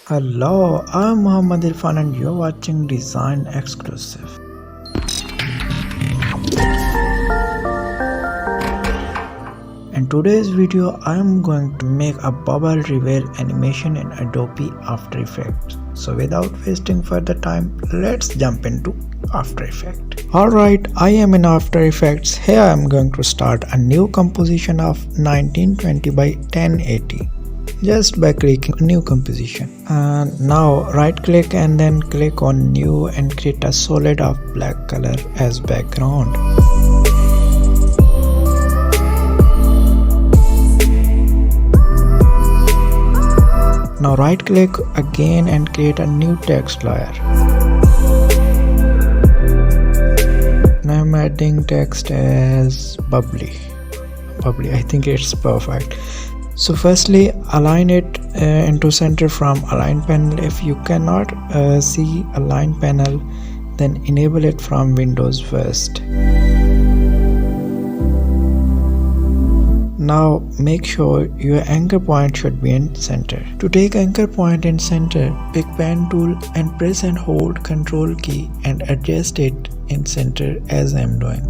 Hello, I'm Muhammad Irfan and you're watching Design Exclusive. In today's video, I'm going to make a bubble reveal animation in Adobe After Effects. So without wasting further time, let's jump into After Effects. Alright, I am in After Effects. Here I'm going to start a new composition of 1920 by 1080. Just by clicking new composition, and now right click and then click on new and create a solid of black color as background. Now right click again and create a new text layer. Now I'm adding text as bubbly. I think it's perfect. So firstly, align it into center from align panel. If you cannot see align panel, then enable it from Windows first. Now make sure your anchor point should be in center. To take anchor point in center, pick pen tool and press and hold Ctrl key and adjust it in center as I am doing.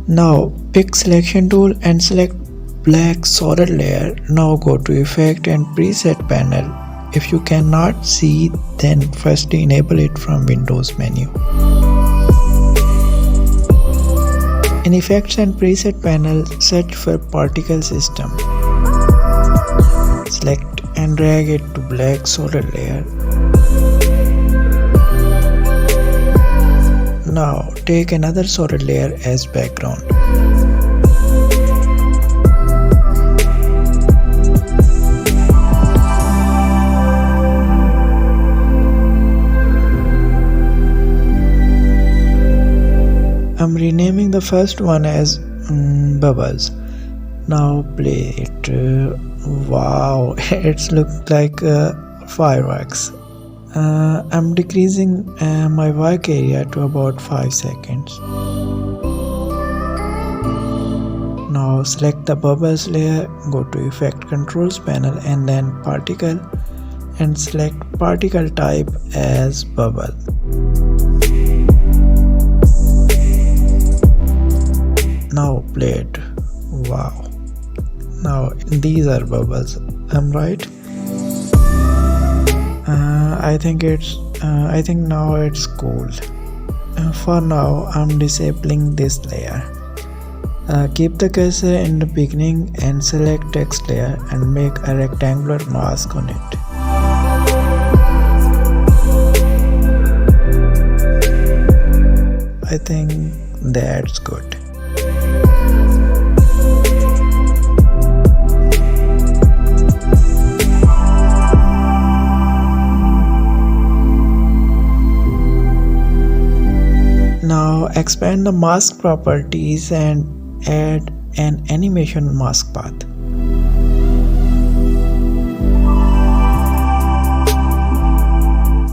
Now pick selection tool and select black solid layer. Now go to effect and preset panel. If you cannot see, then firstly enable it from Windows menu. In effects and preset panel, search for particle system. Select and drag it to black solid layer. Now take another solid layer as background. I'm renaming the first one as bubbles. Now play it. Wow, it's looked like fireworks. I'm decreasing my work area to about 5 seconds. Now select the bubbles layer, go to effect controls panel and then particle and select particle type as bubble. Now play it. Wow. Now these are bubbles. I'm right? I think now it's cool. For now, I'm disabling this layer. Keep the cursor in the beginning and select text layer and make a rectangular mask on it. I think that's good. Now expand the mask properties and add an animation mask path.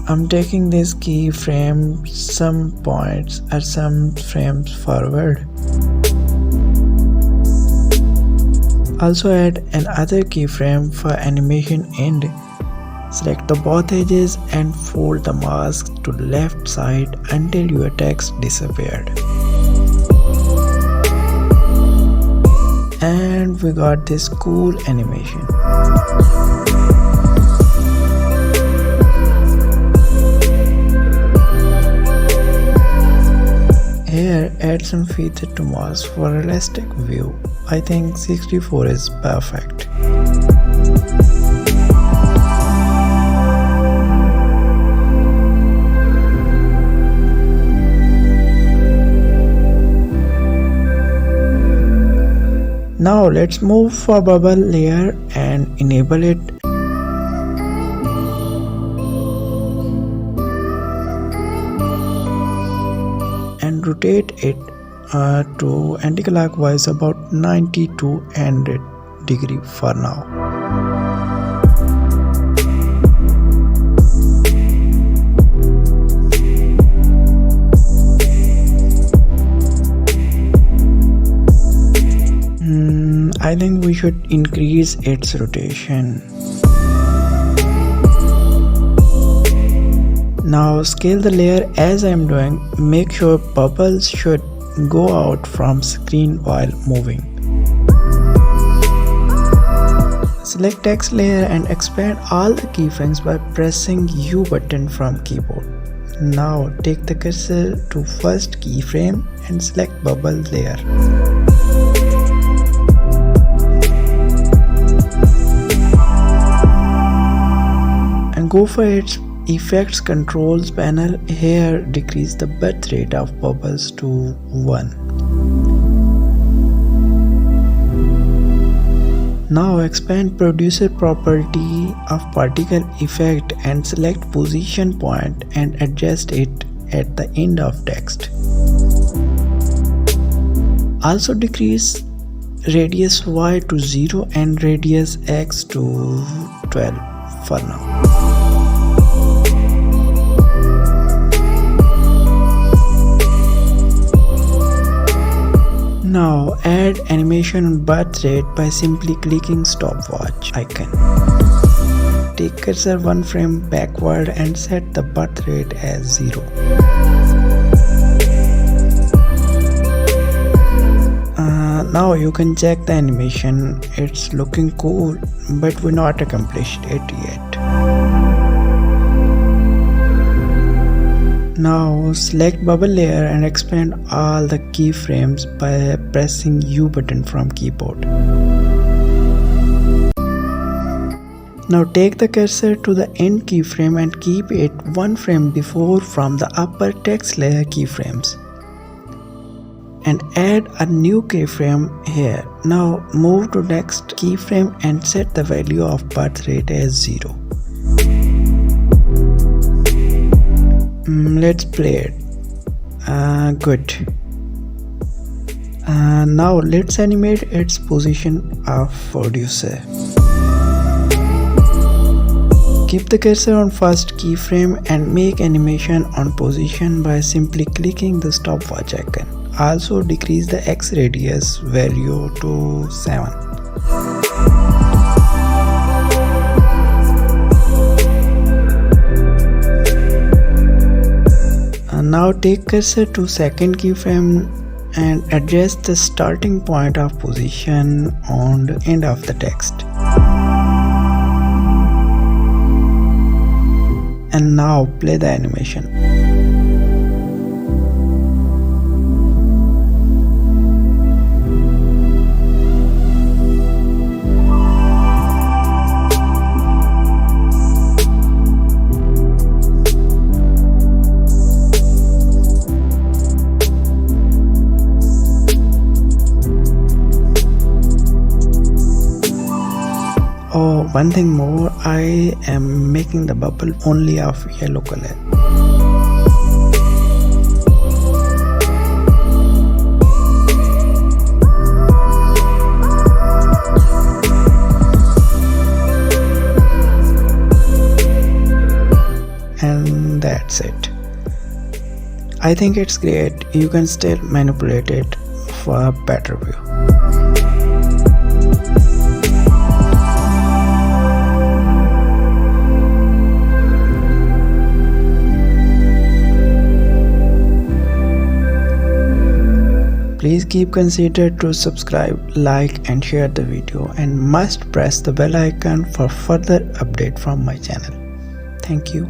I'm taking this keyframe some points or some frames forward. Also add another keyframe for animation end. Select the both edges and fold the mask to the left side until your text disappeared. And we got this cool animation. Here, add some feather to mask for realistic view. I think 64 is perfect. Now let's move for bubble layer and enable it. And rotate it to anti-clockwise about 90 to 100 degree for now. I think we should increase its rotation. Now scale the layer as I am doing. Make sure bubbles should go out from screen while moving. Select text layer and expand all the keyframes by pressing U button from keyboard. Now take the cursor to first keyframe and select bubble layer. And go for its effects controls panel. Here decrease the birth rate of bubbles to 1. Now expand producer property of particle effect and select position point and adjust it at the end of text. Also decrease radius Y to 0 and radius X to 12 for now. Now add animation on birth rate by simply clicking stopwatch icon. Take cursor one frame backward and set the birth rate as 0. Now you can check the animation. It's looking cool, but we not accomplished it yet. Now select bubble layer and expand all the keyframes by pressing U button from keyboard. Now take the cursor to the end keyframe and keep it one frame before from the upper text layer keyframes. And add a new keyframe here. Now move to next keyframe and set the value of birth rate as 0. Let's play it. Good. Now let's animate its position of producer. Keep the cursor on first keyframe and make animation on position by simply clicking the stopwatch icon. Also decrease the X radius value to 7. Now take cursor to second keyframe and adjust the starting point of position on the end of the text. And now play the animation. Oh, one thing more, I am making the bubble only of yellow color. And that's it. I think it's great. You can still manipulate it for a better view. Please keep consider to subscribe, like and share the video, and must press the bell icon for further update from my channel. Thank you.